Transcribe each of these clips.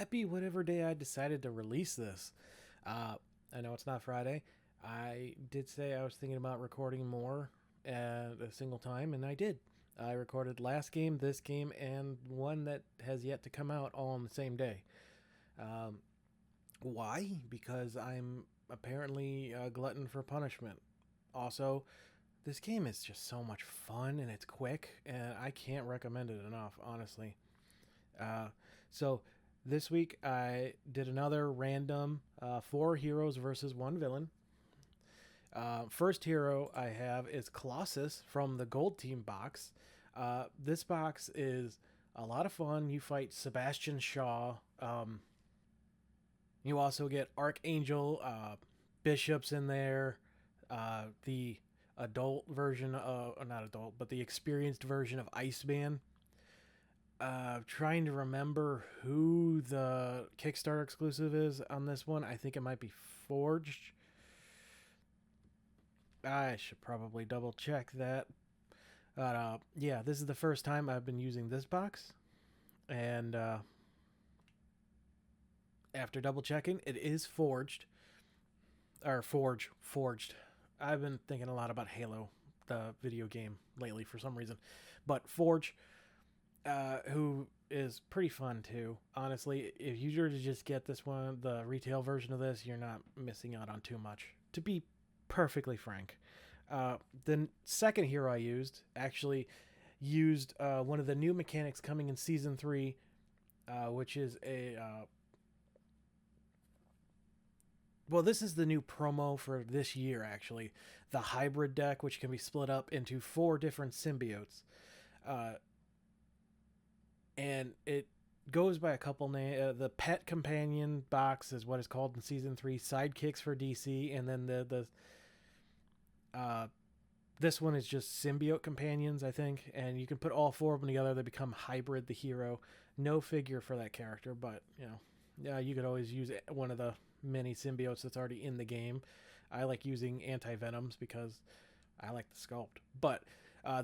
happy whatever day I decided to release this. I know it's not Friday. I did say I was thinking about recording more at a single time, and I did. I recorded last game, this game, and one that has yet to come out all on the same day. Um, why? Because I'm apparently a glutton for punishment. Also, this game is just so much fun and it's quick, and I can't recommend it enough, honestly. Uh, so this week I did another random 4 heroes versus 1 villain. First hero I have is Colossus from the Gold Team box. This box is a lot of fun. You fight Sebastian Shaw. You also get Archangel, bishops in there. The adult version of, not adult, but the experienced version of Iceman. Trying to remember who the Kickstarter exclusive is on this one. I think it might be Forged. I should probably double check that. But yeah, this is the first time I've been using this box. And after double checking, it is Forged. Or Forged. I've been thinking a lot about Halo, the video game, lately for some reason. But Forge, who is pretty fun too. Honestly, if you were to just get this one, the retail version of this, you're not missing out on too much. To be perfectly frank. The second hero I actually used one of the new mechanics coming in Season 3, which is a... well, this is the new promo for this year, actually. The hybrid deck, which can be split up into 4 different symbiotes. And it goes by a couple names. The Pet Companion box is what it's called in Season 3. Sidekicks for DC. And then this one is just Symbiote Companions, I think. And you can put all 4 of them together. They become Hybrid, the hero. No figure for that character, but, you could always use one of the many symbiotes that's already in the game. I like using anti-venoms because I like the sculpt. But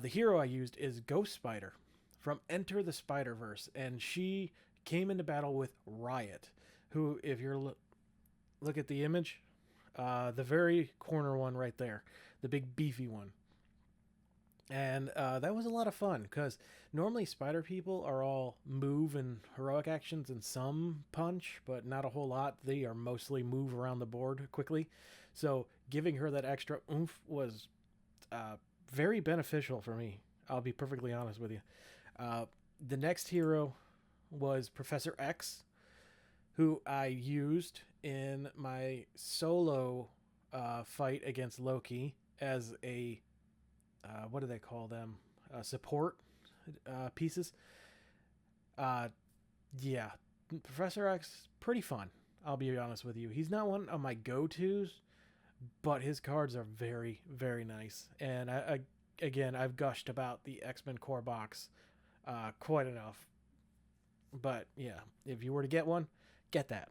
the hero I used is Ghost Spider from Enter the Spider-Verse, and she came into battle with Riot, who, if you're look at the image, the very corner one right there, the big beefy one. And that was a lot of fun because normally spider people are all move and heroic actions and some punch, but not a whole lot. They are mostly move around the board quickly. So giving her that extra oomph was very beneficial for me. I'll be perfectly honest with you. The next hero was Professor X, who I used in my solo fight against Loki as a what do they call them? Support pieces. Yeah, Professor X, pretty fun. I'll be honest with you. He's not one of my go-tos, but his cards are very, very nice. And again, I've gushed about the X-Men core box quite enough. But yeah, if you were to get one, get that.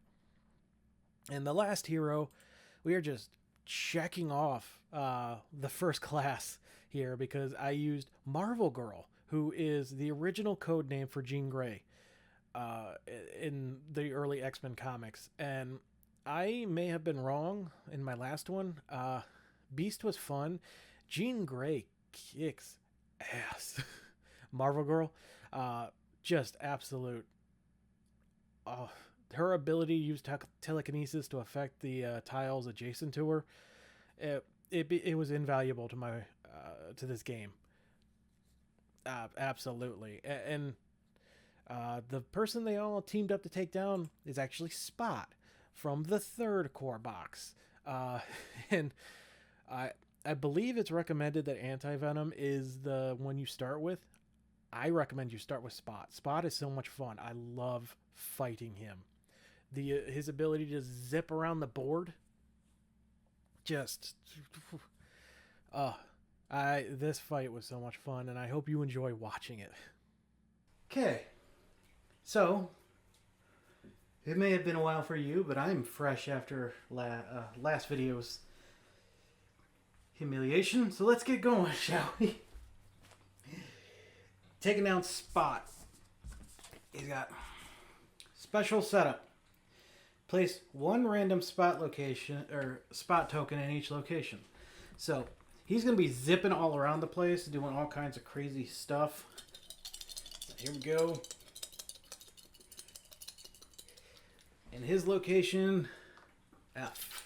And the last hero, we are just checking off the first class here because I used Marvel Girl, who is the original code name for Jean Grey in the early X-Men comics. And I may have been wrong in my last one. Beast was fun. Jean Grey kicks ass. Marvel Girl, just absolute. Her ability to use telekinesis to affect the tiles adjacent to her, it was invaluable to my to this game. Absolutely, and the person they all teamed up to take down is actually Spot from the third core box, and I believe it's recommended that Anti-Venom is the one you start with. I recommend you start with Spot. Spot is so much fun. I love fighting him. His ability to zip around the board, just this fight was so much fun, and I hope you enjoy watching it. Okay, so it may have been a while for you, but I'm fresh after last video's humiliation. So let's get going, shall we? Taking down Spot. He's got Special setup. Place one random spot location or spot token in each location. So he's going to be zipping all around the place, doing all kinds of crazy stuff. So here we go. And his location, F.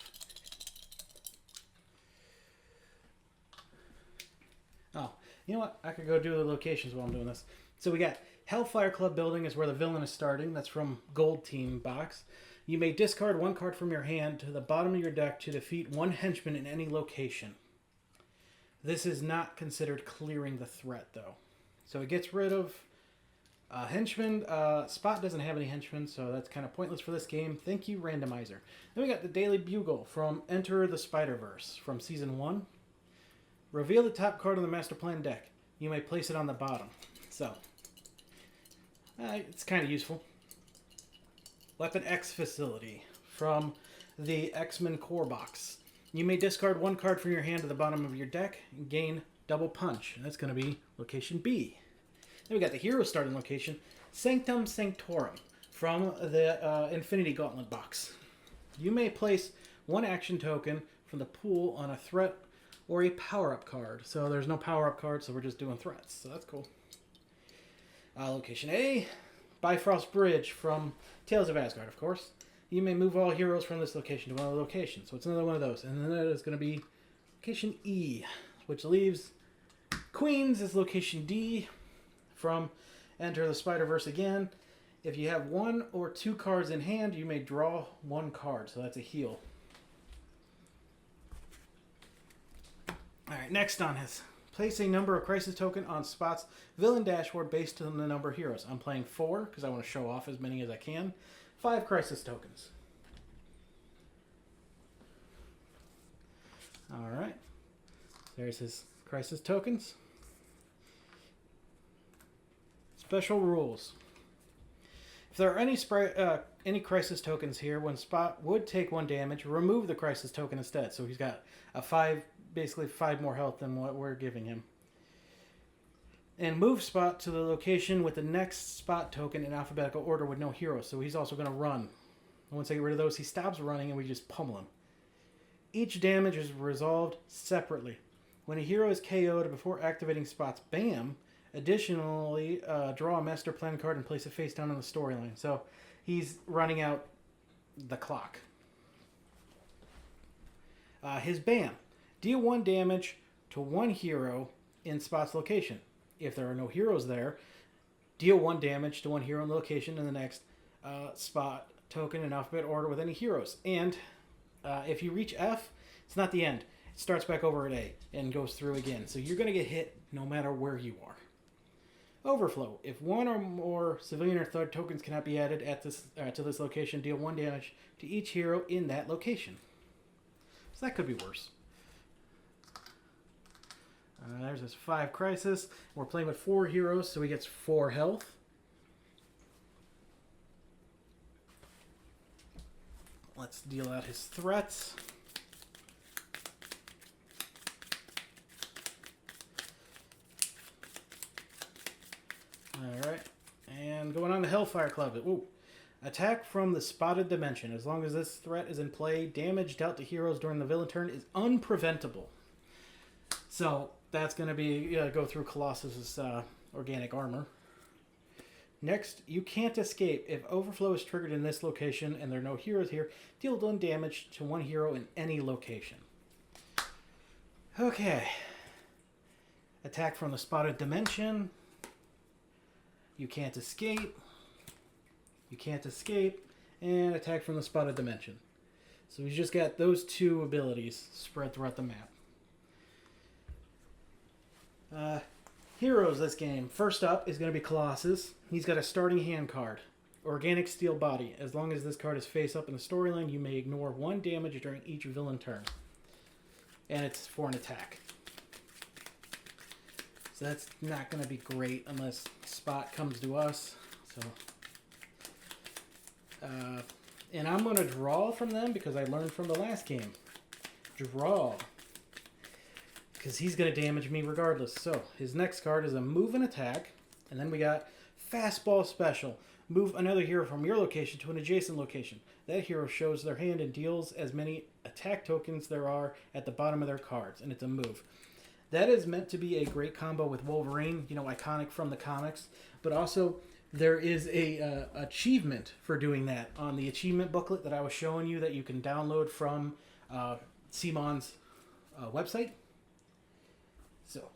Oh, you know what? I could go do the locations while I'm doing this. So we got Hellfire Club building is where the villain is starting. That's from Gold Team box. You may discard one card from your hand to the bottom of your deck to defeat one henchman in any location. This is not considered clearing the threat, though. So it gets rid of henchmen. Spot doesn't have any henchmen, so that's kind of pointless for this game. Thank you, Randomizer. Then we got the Daily Bugle from Enter the Spider-Verse from Season 1. Reveal the top card on the Master Plan deck. You may place it on the bottom. So, it's kind of useful. Weapon X Facility from the X-Men Core box. You may discard one card from your hand to the bottom of your deck and gain double punch. And that's going to be location B. Then we got the hero starting location, Sanctum Sanctorum from the Infinity Gauntlet box. You may place one action token from the pool on a threat or a power-up card. So there's no power-up card, so we're just doing threats. So that's cool. Location A, Bifrost Bridge from Tales of Asgard, of course. You may move all heroes from this location to another location. So it's another one of those. And then that is going to be location E, which leaves Queens as location D from Enter the Spider-Verse again. If you have one or two cards in hand, you may draw one card. So that's a heal. Alright, next on his. Place a number of crisis token on Spot's villain dashboard based on the number of heroes. I'm playing 4 because I want to show off as many as I can. 5 crisis tokens. Alright. There's his crisis tokens. Special rules. If there are any crisis tokens here, when Spot would take 1 damage, remove the crisis token instead. So he's got a 5, basically 5 more health than what we're giving him. And move Spot to the location with the next Spot token in alphabetical order with no heroes. So he's also going to run. And once I get rid of those, he stops running and we just pummel him. Each damage is resolved separately. When a hero is KO'd before activating Spot's BAM, additionally, draw a Master Plan card and place it face down on the storyline. So he's running out the clock. His BAM. Deal 1 damage to 1 hero in Spot's location. If there are no heroes there, deal 1 damage to 1 hero in the location in the next Spot token in alphabet order with any heroes. And if you reach F, it's not the end. It starts back over at A and goes through again. So you're going to get hit no matter where you are. Overflow. If 1 or more civilian or third tokens cannot be added at this to this location, deal 1 damage to each hero in that location. So that could be worse. There's his 5 crisis. We're playing with 4 heroes, so he gets 4 health. Let's deal out his threats. Alright. And going on to Hellfire Club. Ooh. Attack from the spotted dimension. As long as this threat is in play, damage dealt to heroes during the villain turn is unpreventable. So that's going to be go through Colossus' organic armor. Next, you can't escape. If overflow is triggered in this location and there are no heroes here, deal 1 damage to 1 hero in any location. Okay. Attack from the spotted dimension. You can't escape. You can't escape. And attack from the spotted dimension. So he's just got those 2 abilities spread throughout the map. Heroes this game. First up is going to be Colossus. He's got a starting hand card. Organic Steel Body. As long as this card is face up in the storyline, you may ignore 1 damage during each villain turn. And it's for an attack. So that's not going to be great unless Spot comes to us. So, and I'm going to draw from them because I learned from the last game. Draw. Because he's going to damage me regardless. So his next card is a move and attack. And then we got Fastball Special. Move another hero from your location to an adjacent location. That hero shows their hand and deals as many attack tokens there are at the bottom of their cards, and it's a move. That is meant to be a great combo with Wolverine, you know, iconic from the comics, but also there is a achievement for doing that on the achievement booklet that I was showing you that you can download from CMON's website. So,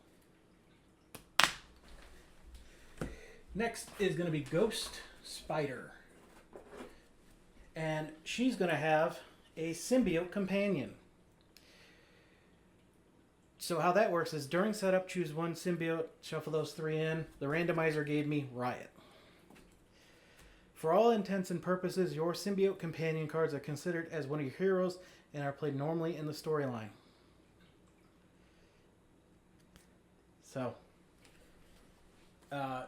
next is going to be Ghost Spider. And she's going to have a symbiote companion. So how that works is during setup, choose one symbiote, shuffle those 3 in. The randomizer gave me Riot. For all intents and purposes, your symbiote companion cards are considered as one of your heroes and are played normally in the storyline. So,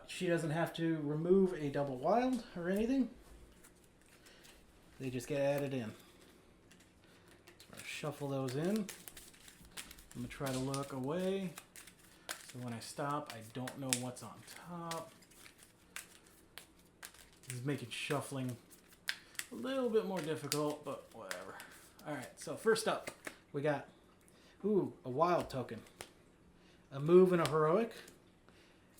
she doesn't have to remove a double wild or anything. They just get added in. So shuffle those in. I'm going to try to look away. So when I stop, I don't know what's on top. This is making shuffling a little bit more difficult, but whatever. Alright, so first up, we got, a wild token. A move and a heroic.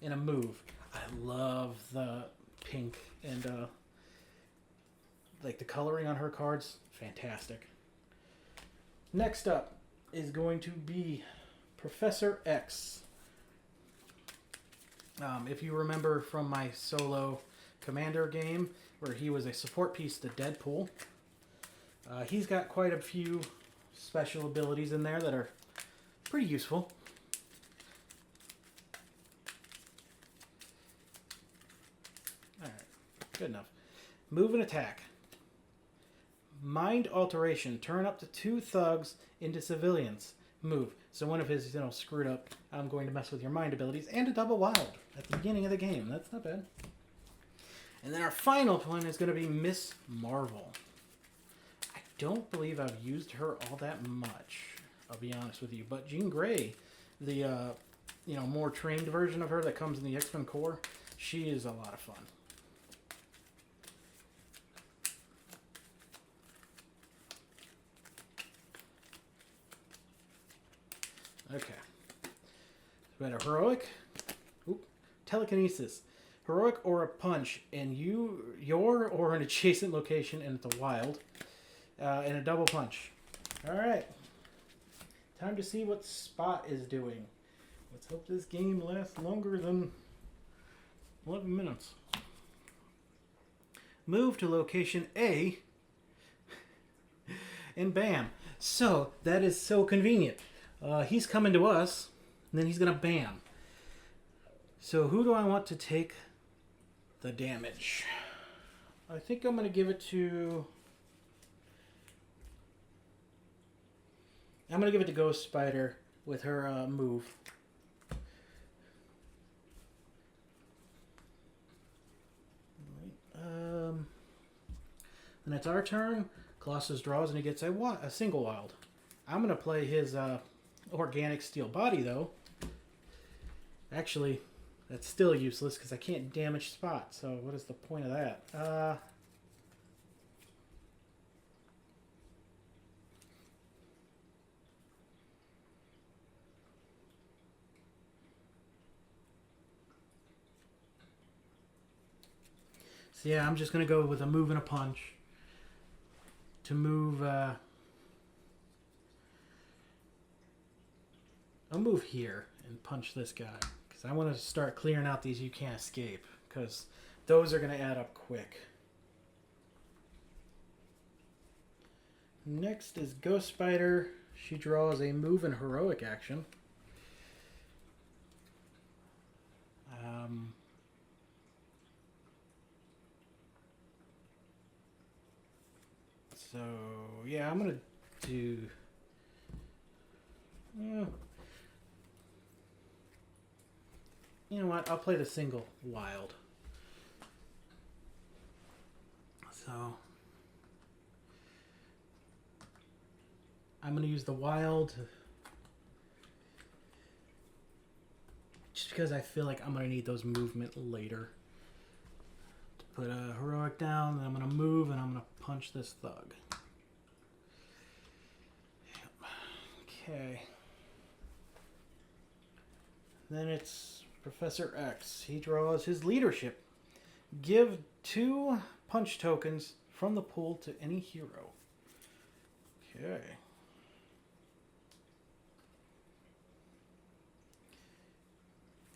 And a move. I love the pink and like the coloring on her cards. Fantastic. Next up is going to be Professor X. If you remember from my solo Commander game where he was a support piece to Deadpool, he's got quite a few special abilities in there that are pretty useful. Alright, good enough. Move and attack. Mind alteration. Turn up to 2 thugs into civilians. Move. So one of his, screwed up, I'm going to mess with your mind abilities, and a double wild at the beginning of the game. That's not bad. And then our final one is going to be Miss Marvel. I don't believe I've used her all that much, I'll be honest with you. But Jean Grey, the more trained version of her that comes in the X-Men core, she is a lot of fun. Okay. We got a heroic. Telekinesis. Heroic or a punch in your or an adjacent location, and it's a wild. And a double punch. Alright. Time to see what Spot is doing. Let's hope this game lasts longer than 11 minutes. Move to location A. And bam. So, that is so convenient. He's coming to us, and then he's going to bam. So who do I want to take the damage? I think I'm going to give it to... I'm going to give it to Ghost Spider with her move. Then it's our turn. Colossus draws and he gets a single wild. I'm going to play his organic steel body, though. Actually, that's still useless because I can't damage Spot. So what is the point of that? So yeah, I'm just going to go with a move and a punch. To move... I'll move here and punch this guy. Because I want to start clearing out these you can't escape. Because those are going to add up quick. Next is Ghost Spider. She draws a move and heroic action. So, yeah, I'm going to do... you know what? I'll play the single wild. So, I'm going to use the wild just because I feel like I'm going to need those movement later. Put a heroic down, then I'm going to move, and I'm going to punch this thug. Okay. Then it's Professor X. He draws his leadership. Give 2 punch tokens from the pool to any hero. Okay.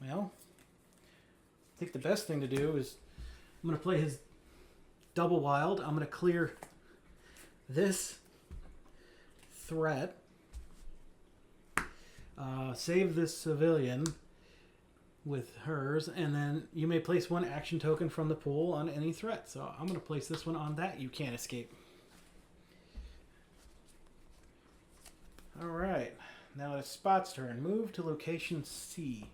Well, I think the best thing to do is I'm going to play his double wild. I'm going to clear this threat. Save this civilian with hers, and then you may place 1 action token from the pool on any threat. So I'm going to place this one on that. You can't escape. Alright, now it's Spot's turn. Move to location C.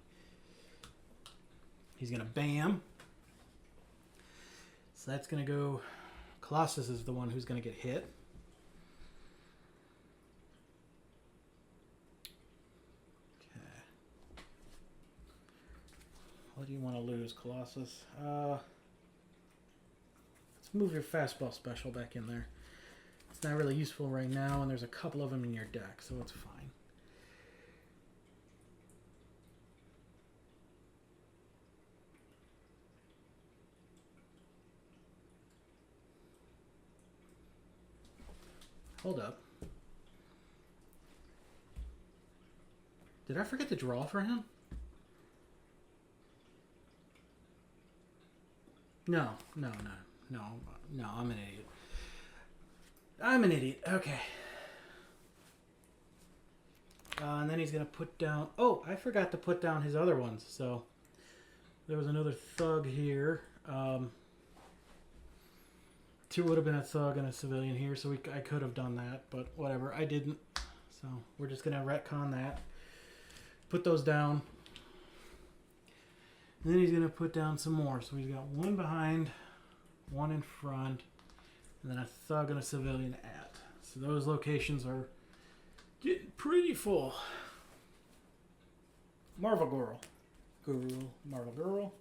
He's going to bam. So that's going to go... Colossus is the one who's going to get hit. Okay. What do you want to lose, Colossus? Let's move your fastball special back in there. It's not really useful right now, and there's a couple of them in your deck, so it's fine. Hold up. Did I forget to draw for him? No, I'm an idiot. I'm an idiot. Okay. And then he's going to put down... Oh, I forgot to put down his other ones. So there was another thug here. 2 would have been a thug and a civilian here, so I could have done that, but whatever. I didn't. So we're just going to retcon that. Put those down. And then he's going to put down some more. So he's got 1 behind, 1 in front, and then a thug and a civilian at. So those locations are getting pretty full. Marvel Girl. Marvel Girl.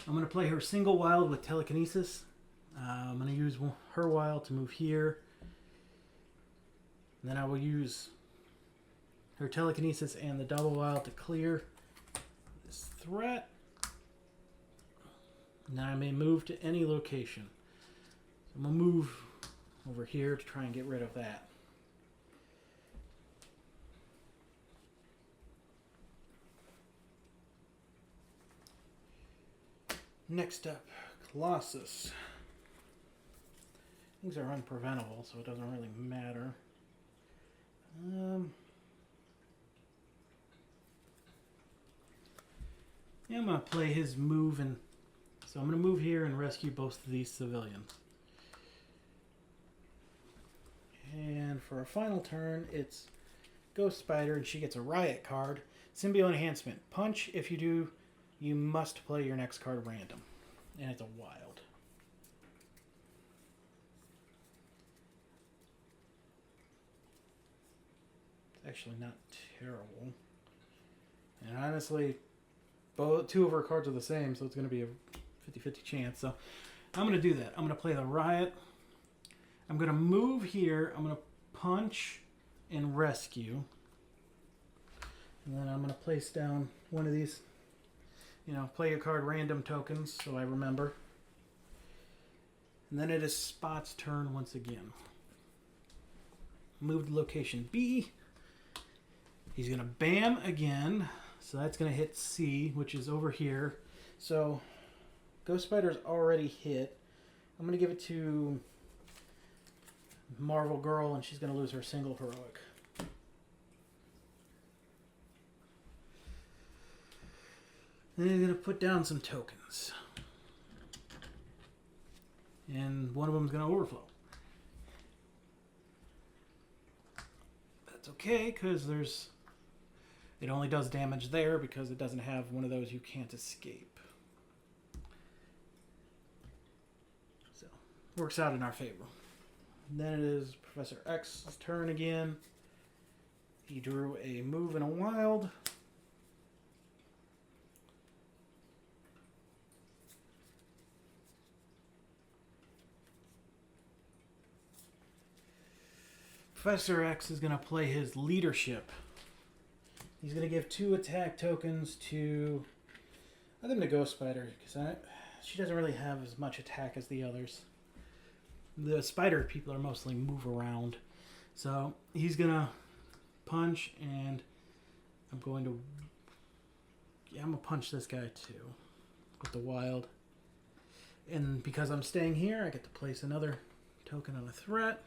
I'm going to play her single wild with telekinesis. I'm going to use her wild to move here. And then I will use her telekinesis and the double wild to clear this threat. Now I may move to any location. So I'm going to move over here to try and get rid of that. Next up, Colossus. Things are unpreventable, so it doesn't really matter. Yeah, I'm going to play his move, and so I'm going to move here and rescue both of these civilians. And for a final turn, it's Ghost Spider, and she gets a Riot card. Symbiote Enhancement. Punch. If you do, you must play your next card random. And it's a wild. It's actually not terrible. And honestly, two of our cards are the same, so it's going to be a 50-50 chance. So I'm going to do that. I'm going to play the Riot. I'm going to move here. I'm going to punch and rescue. And then I'm going to place down one of these, play a card random tokens so I remember. And then it is Spot's turn once again. Move to location B. He's going to bam again. So that's going to hit C, which is over here. So Ghost Spider's already hit. I'm going to give it to Marvel Girl, and she's going to lose her single heroic. Then he's going to put down some tokens. And one of them is going to overflow. That's okay, because it only does damage there because it doesn't have one of those you can't escape. So, works out in our favor. Then it is Professor X's turn again. He drew a move and a wild. Professor X is going to play his leadership. He's going to give 2 attack tokens to, I think, the Ghost Spider, because she doesn't really have as much attack as the others. The spider people are mostly move around. So he's going to punch, and I'm going to punch this guy too with the wild. And because I'm staying here, I get to place another token on a threat.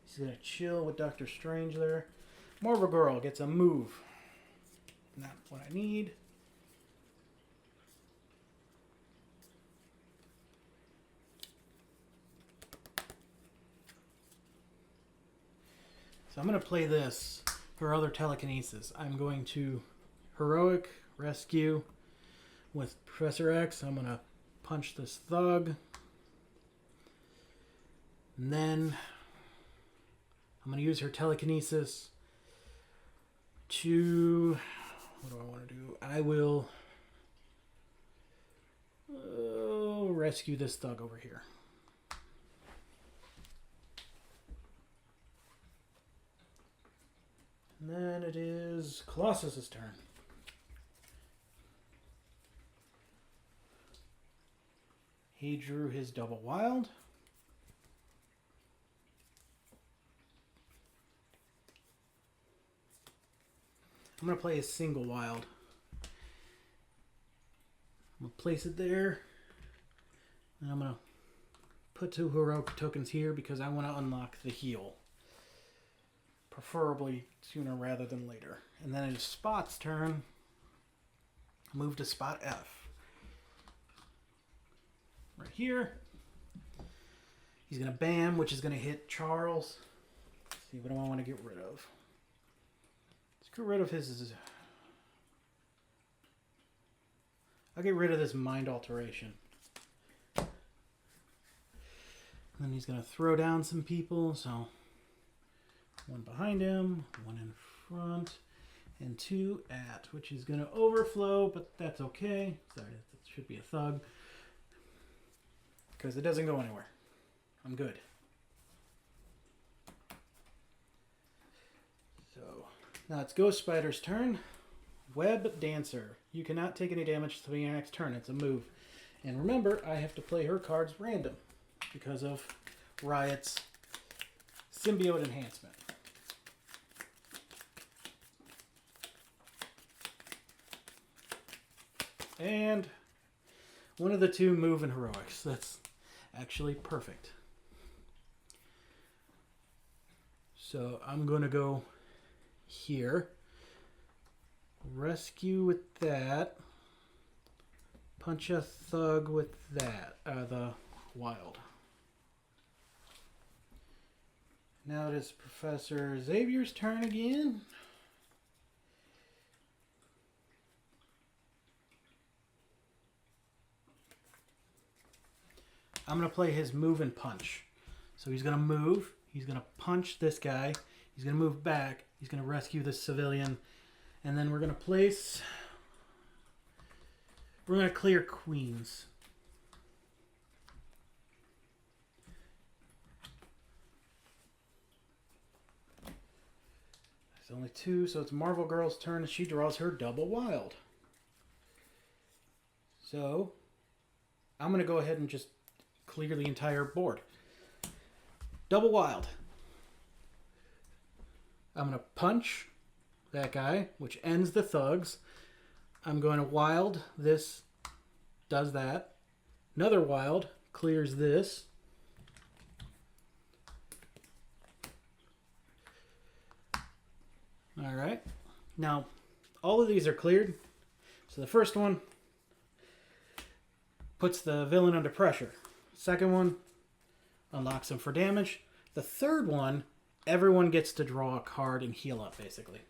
He's going to chill with Doctor Strange there. Marvel Girl gets a move. Not what I need. So I'm going to play this, her other telekinesis. I'm going to heroic rescue with Professor X. I'm going to punch this thug. And then I'm going to use her telekinesis to... What do I want to do? I will rescue this thug over here. And then it is Colossus' turn. He drew his double wild. I'm going to play a single wild. I'm going to place it there. And I'm going to put 2 heroic tokens here because I want to unlock the heal. Preferably sooner rather than later. And then it is Spot's turn. Move to spot F. Right here. He's going to bam, which is going to hit Charles. Let's see, what do I want to get rid of? Let's get rid of his... I'll get rid of this mind alteration. And then he's going to throw down some people, so... 1 behind him, 1 in front, and 2 at, which is going to overflow, but that's okay. Sorry, that should be a thug. Because it doesn't go anywhere. I'm good. So, now it's Ghost Spider's turn. Web Dancer. You cannot take any damage to your next turn. It's a move. And remember, I have to play her cards random because of Riot's Symbiote enhancement. And one of the 2 move and heroics. That's actually perfect. So I'm going to go here. Rescue with that. Punch a thug with that. The wild. Now it is Professor Xavier's turn again. I'm going to play his move and punch. So he's going to move. He's going to punch this guy. He's going to move back. He's going to rescue this civilian. And then we're going to place... We're going to clear queens. There's only 2, so it's Marvel Girl's turn, and she draws her double wild. So, I'm going to go ahead and just clear the entire board. Double wild. I'm going to punch that guy, which ends the thugs. I'm going to wild. This does that. Another wild clears this. All right. Now, all of these are cleared. So the first one puts the villain under pressure. Second one unlocks him for damage. The third one, everyone gets to draw a card and heal up, basically.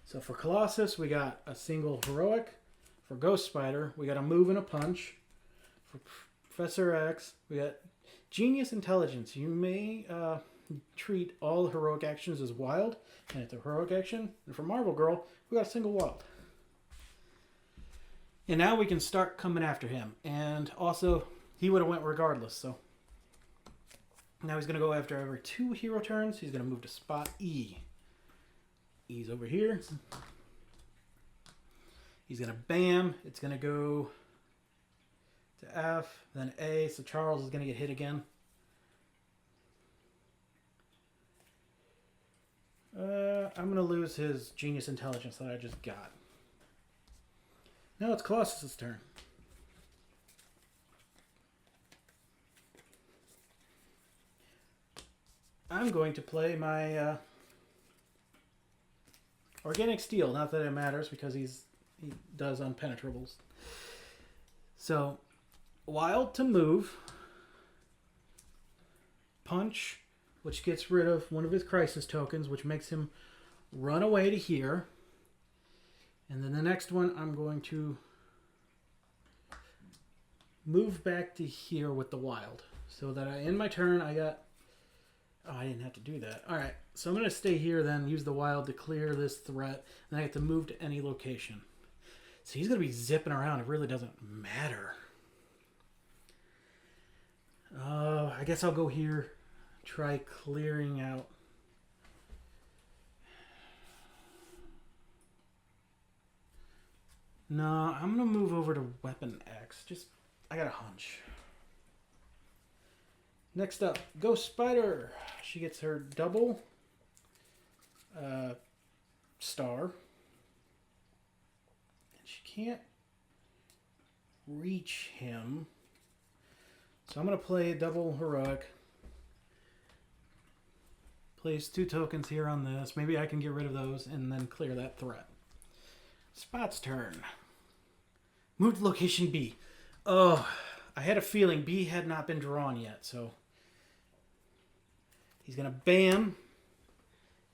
So for Colossus, we got a single heroic. For Ghost Spider, we got a move and a punch. For Professor X, we got Genius Intelligence. You may treat all heroic actions as wild, and it's a heroic action. And for Marvel Girl, we got a single wild. And now we can start coming after him. And also, he would have went regardless, so. Now he's going to go after every 2 hero turns. He's going to move to spot E. E's over here. He's going to bam. It's going to go to F, then A. So Charles is going to get hit again. I'm going to lose his Genius Intelligence that I just got. Now it's Colossus' turn. I'm going to play my Organic Steel. Not that it matters because he does unpenetrables. So, Wild to move. Punch, which gets rid of one of his crisis tokens, which makes him run away to here. And then the next one, I'm going to move back to here with the Wild. So that in my turn, I got... Oh, I didn't have to do that. All right, so I'm going to stay here then, use the Wild to clear this threat. Then I have to move to any location. So he's going to be zipping around. It really doesn't matter. I guess I'll go here. Try clearing out. No, I'm going to move over to Weapon X. I got a hunch. Next up, Ghost Spider. She gets her double star. And she can't reach him. So I'm going to play a double heroic. Place 2 tokens here on this. Maybe I can get rid of those and then clear that threat. Spot's turn. Move to location B. Oh, I had a feeling B had not been drawn yet, so he's going to bam,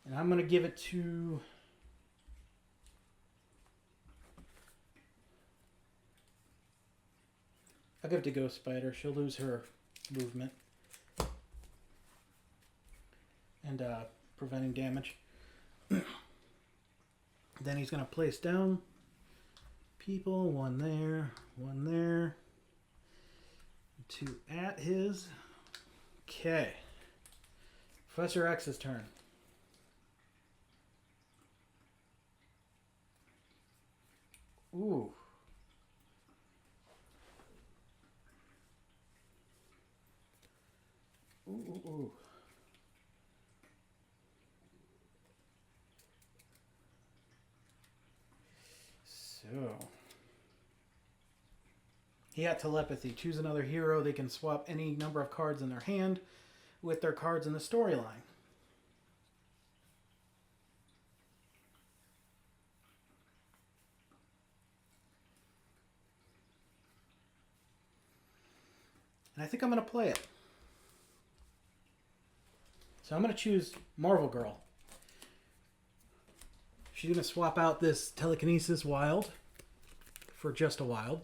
and I'm going to give it to... I'll give it to Ghost Spider. She'll lose her movement. And preventing damage. Then he's going to place down people. 1 there, 1 there. 2 at his. Okay. Professor X's turn. Ooh. Ooh. So. He had telepathy. Choose another hero. They can swap any number of cards in their hand with their cards in the storyline. And I think I'm going to play it. So I'm going to choose Marvel Girl. She's going to swap out this Telekinesis Wild for just a Wild.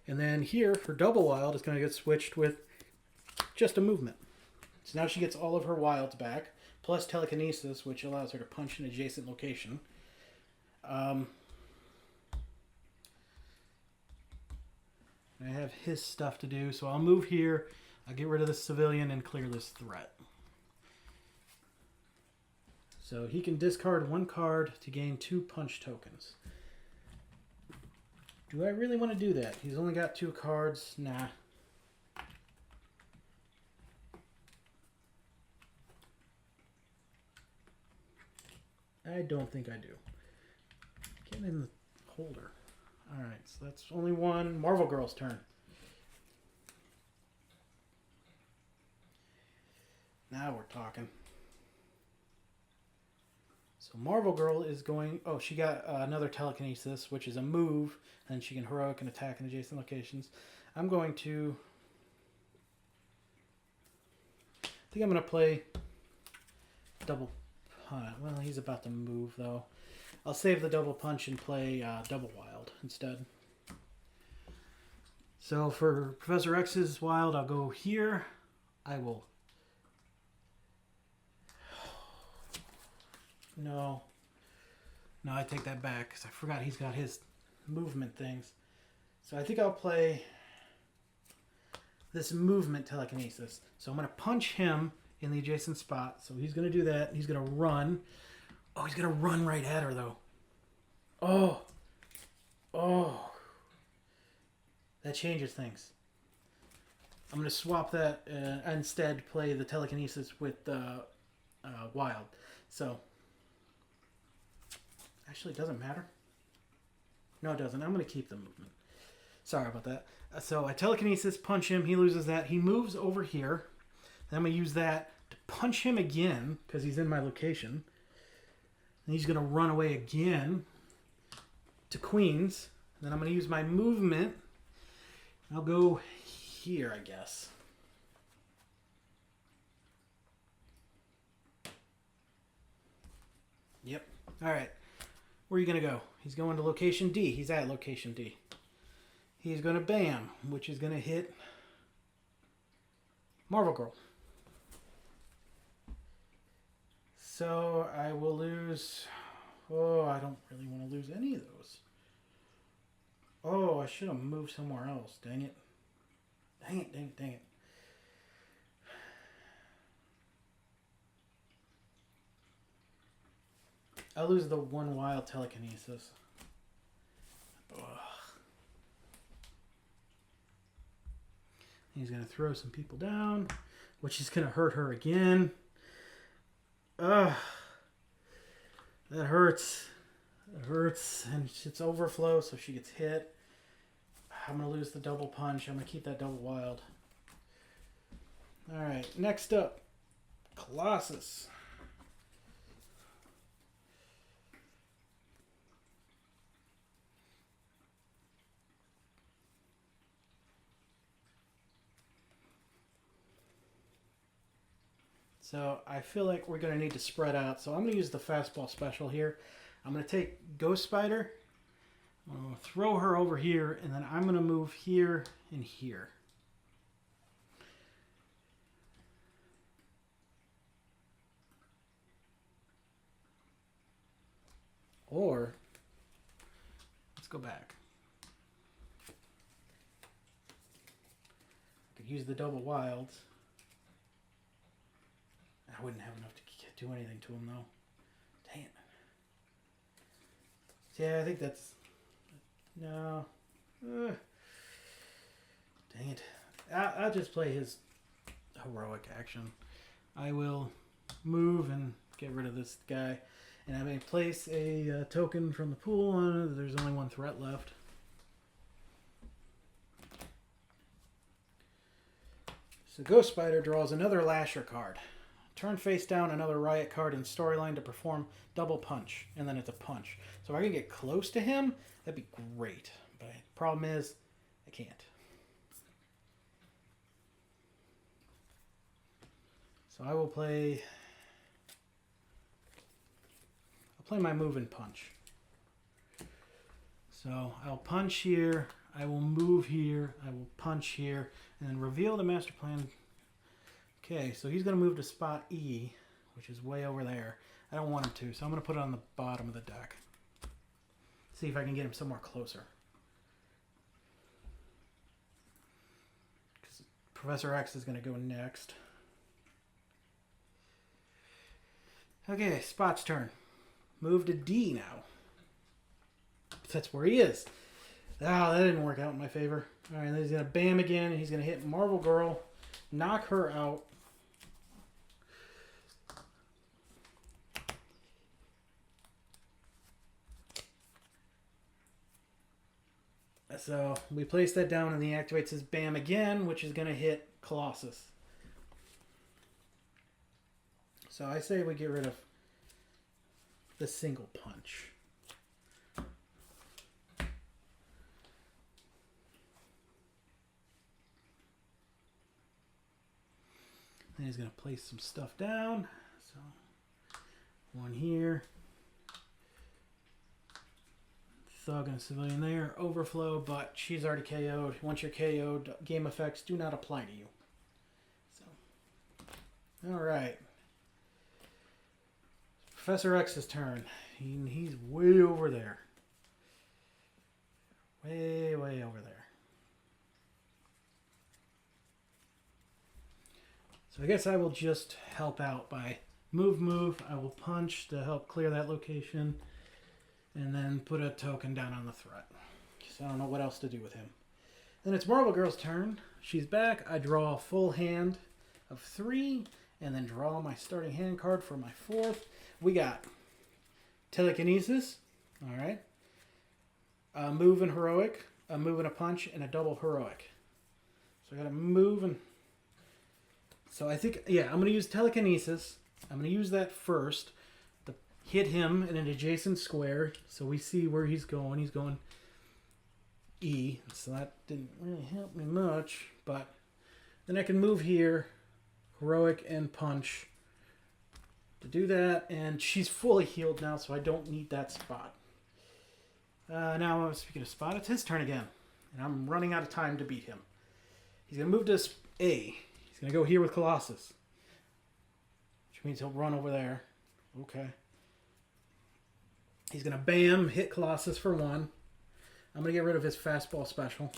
And then here, her double Wild is going to get switched with just a movement. So now she gets all of her Wilds back, plus Telekinesis, which allows her to punch an adjacent location. I have his stuff to do, so I'll move here. I'll get rid of this civilian and clear this threat. So he can discard 1 card to gain 2 punch tokens. Do I really want to do that? He's only got 2 cards. Nah. I don't think I do. Get in the holder. Alright, so that's only 1. Marvel Girl's turn. Now we're talking. So Marvel Girl is going... Oh, she got another Telekinesis, which is a move. And she can heroic and attack in adjacent locations. I'm going to... I think I'm going to play double punch. Well, he's about to move, though. I'll save the double punch and play double wild instead. So for Professor X's wild, I'll go here. I will... No. No, I take that back because I forgot he's got his movement things. So I think I'll play this movement telekinesis. So I'm going to punch him in the adjacent spot. So he's going to do that. He's going to run. Oh, he's going to run right at her, though. Oh. Oh. That changes things. I'm going to swap that and instead play the telekinesis with the wild. So, actually, it doesn't matter. No, it doesn't. I'm going to keep the movement. Sorry about that. So I telekinesis, punch him. He loses that. He moves over here. Then I'm going to use that to punch him again because he's in my location. And he's going to run away again to Queens. And then I'm going to use my movement. I'll go here, I guess. Yep. All right. Where are you going to go? He's going to location D. He's at location D. He's going to bam, which is going to hit Marvel Girl. So I will lose... Oh, I don't really want to lose any of those. Oh, I should have moved somewhere else. Dang it. Dang it, dang it, dang it. I'll lose the one wild telekinesis. Ugh. He's going to throw some people down, which is going to hurt her again. Ugh. That hurts. It hurts. And it's overflow, so she gets hit. I'm going to lose the double punch. I'm going to keep that double wild. Alright, next up. Colossus. So I feel like we're going to need to spread out. So I'm going to use the fastball special here. I'm going to take Ghost Spider. I'm going to throw her over here. And then I'm going to move here and here. Or, let's go back. I could use the double wilds. I wouldn't have enough to do anything to him, though. Dang it. Yeah, I think that's... No. Dang it. I'll just play his heroic action. I will move and get rid of this guy. And I may place a token from the pool on it. There's only one threat left. So Ghost Spider draws another Lasher card. Turn face down another Riot card in storyline to perform double punch. And then it's a punch. So if I can get close to him, that'd be great. But the problem is, I can't. So I will play... I'll play my move and punch. So I'll punch here. I will move here. I will punch here. And then reveal the master plan. Okay, so he's going to move to spot E, which is way over there. I don't want him to, so I'm going to put it on the bottom of the deck. See if I can get him somewhere closer. Because Professor X is going to go next. Okay, Spot's turn. Move to D now. That's where he is. Ah, that didn't work out in my favor. All right, then he's going to bam again, and he's going to hit Marvel Girl, knock her out. So we place that down, and he activates his bam again, which is going to hit Colossus. So I say we get rid of the single punch. Then he's going to place some stuff down. So one here. thug and a civilian there. Overflow, but she's already KO'd. Once you're KO'd, game effects do not apply to you. So, alright. Professor X's turn. He's way over there. Way over there. So I guess I will just help out by move. I will punch to help clear that location. And then put a token down on the threat. Because I don't know what else to do with him. Then it's Marble Girl's turn. She's back. I draw a full hand of 3. And then draw my starting hand card for my 4th. We got Telekinesis. Alright. A move and heroic. A move and a punch. And a double heroic. So I got to move and... So I think, yeah, I'm going to use Telekinesis. I'm going to use that first. To hit him in an adjacent square. So we see where he's going. He's going E. So that didn't really help me much. But then I can move here. Heroic and punch to do that, and she's fully healed now, so I don't need that spot. Now, speaking of spot, it's his turn again, and I'm running out of time to beat him. He's going to move to A. He's going to go here with Colossus, which means he'll run over there. Okay. He's going to bam, hit Colossus for 1. I'm going to get rid of his fastball special.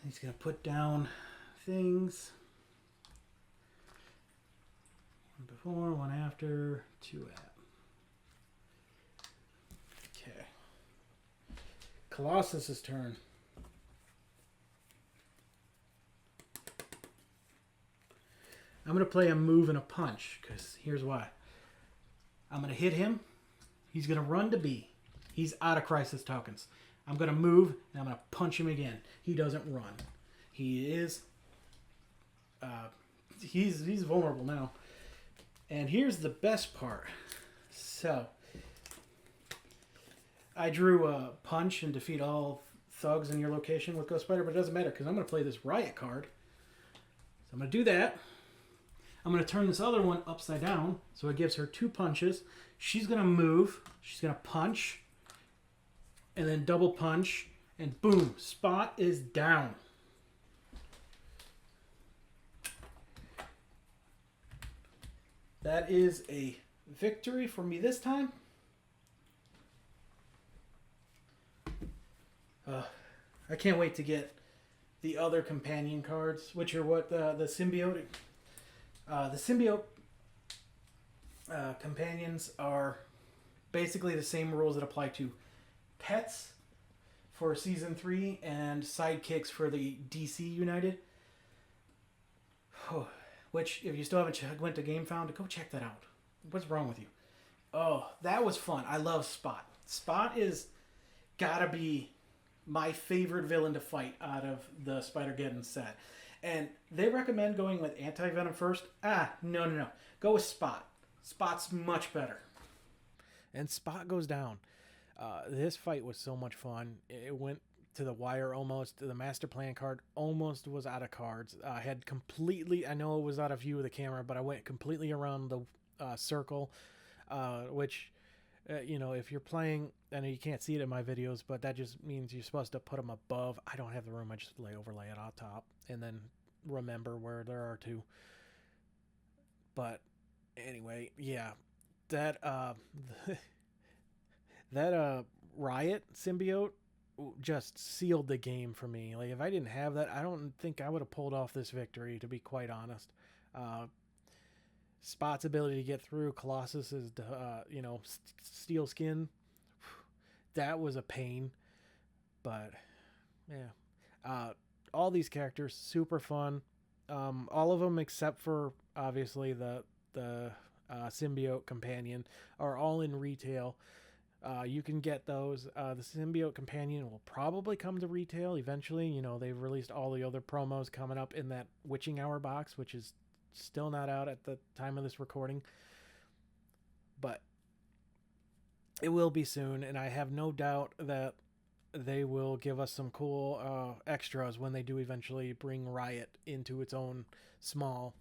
He's going to put down things. 1 before, 1 after, 2 at. Okay. Colossus's turn. I'm going to play a move and a punch, because here's why. I'm going to hit him. He's going to run to B. He's out of crisis tokens. I'm going to move, and I'm going to punch him again. He doesn't run. He is... he's vulnerable now. And here's the best part. So, I drew a punch and defeat all thugs in your location with Ghost Spider, but it doesn't matter because I'm going to play this Riot card. So I'm going to do that. I'm going to turn this other one upside down, so it gives her 2 punches. She's going to move. She's going to punch. And then double punch. And boom, Spot is down. That is a victory for me this time. I can't wait to get the other companion cards, which are what the symbiote. The symbiote companions are basically the same rules that apply to pets for Season 3 and sidekicks for the DC United. Which, if you still haven't went to GameFound, go check that out. What's wrong with you? Oh, that was fun. I love Spot. Spot is gotta be my favorite villain to fight out of the Spider-Geddon set. And they recommend going with Anti-Venom first. No. Go with Spot. Spot's much better. And Spot goes down. This fight was so much fun. It went to the wire almost. The master plan card almost was out of cards. I had completely, I know it was out of view of the camera, but I went completely around the circle, which, if you're playing, I know you can't see it in my videos, but that just means you're supposed to put them above. I don't have the room. I just overlay it on top and then remember where there are 2. But anyway, yeah, that Riot Symbiote just sealed the game for me. Like, if I didn't have that, I don't think I would have pulled off this victory, to be quite honest. Spot's ability to get through, Colossus's, steel skin, that was a pain. But, yeah. All these characters, super fun. All of them except for, obviously, the symbiote companion are all in retail. You can get those. The symbiote companion will probably come to retail eventually. They've released all the other promos coming up in that Witching Hour box, which is still not out at the time of this recording. But it will be soon, and I have no doubt that they will give us some cool extras when they do eventually bring Riot into its own small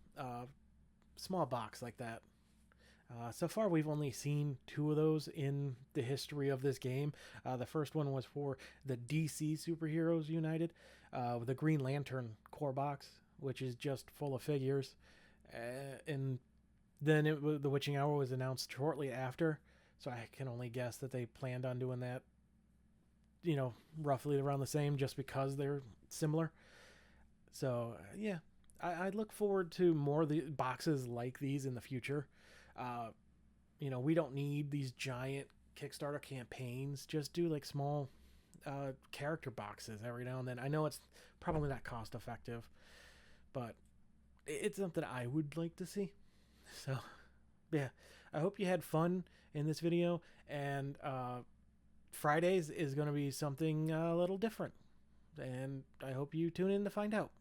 box like that. So far, we've only seen 2 of those in the history of this game. The first one was for the DC Superheroes United with the Green Lantern core box, which is just full of figures. And then the Witching Hour was announced shortly after, so I can only guess that they planned on doing that, roughly around the same, just because they're similar. So yeah, I look forward to more of the boxes like these in the future. We don't need these giant Kickstarter campaigns. Just do like small character boxes every now and then. I know it's probably not cost effective, but it's something I would like to see. So yeah, I hope you had fun in this video, and Fridays is going to be something a little different, and I hope you tune in to find out.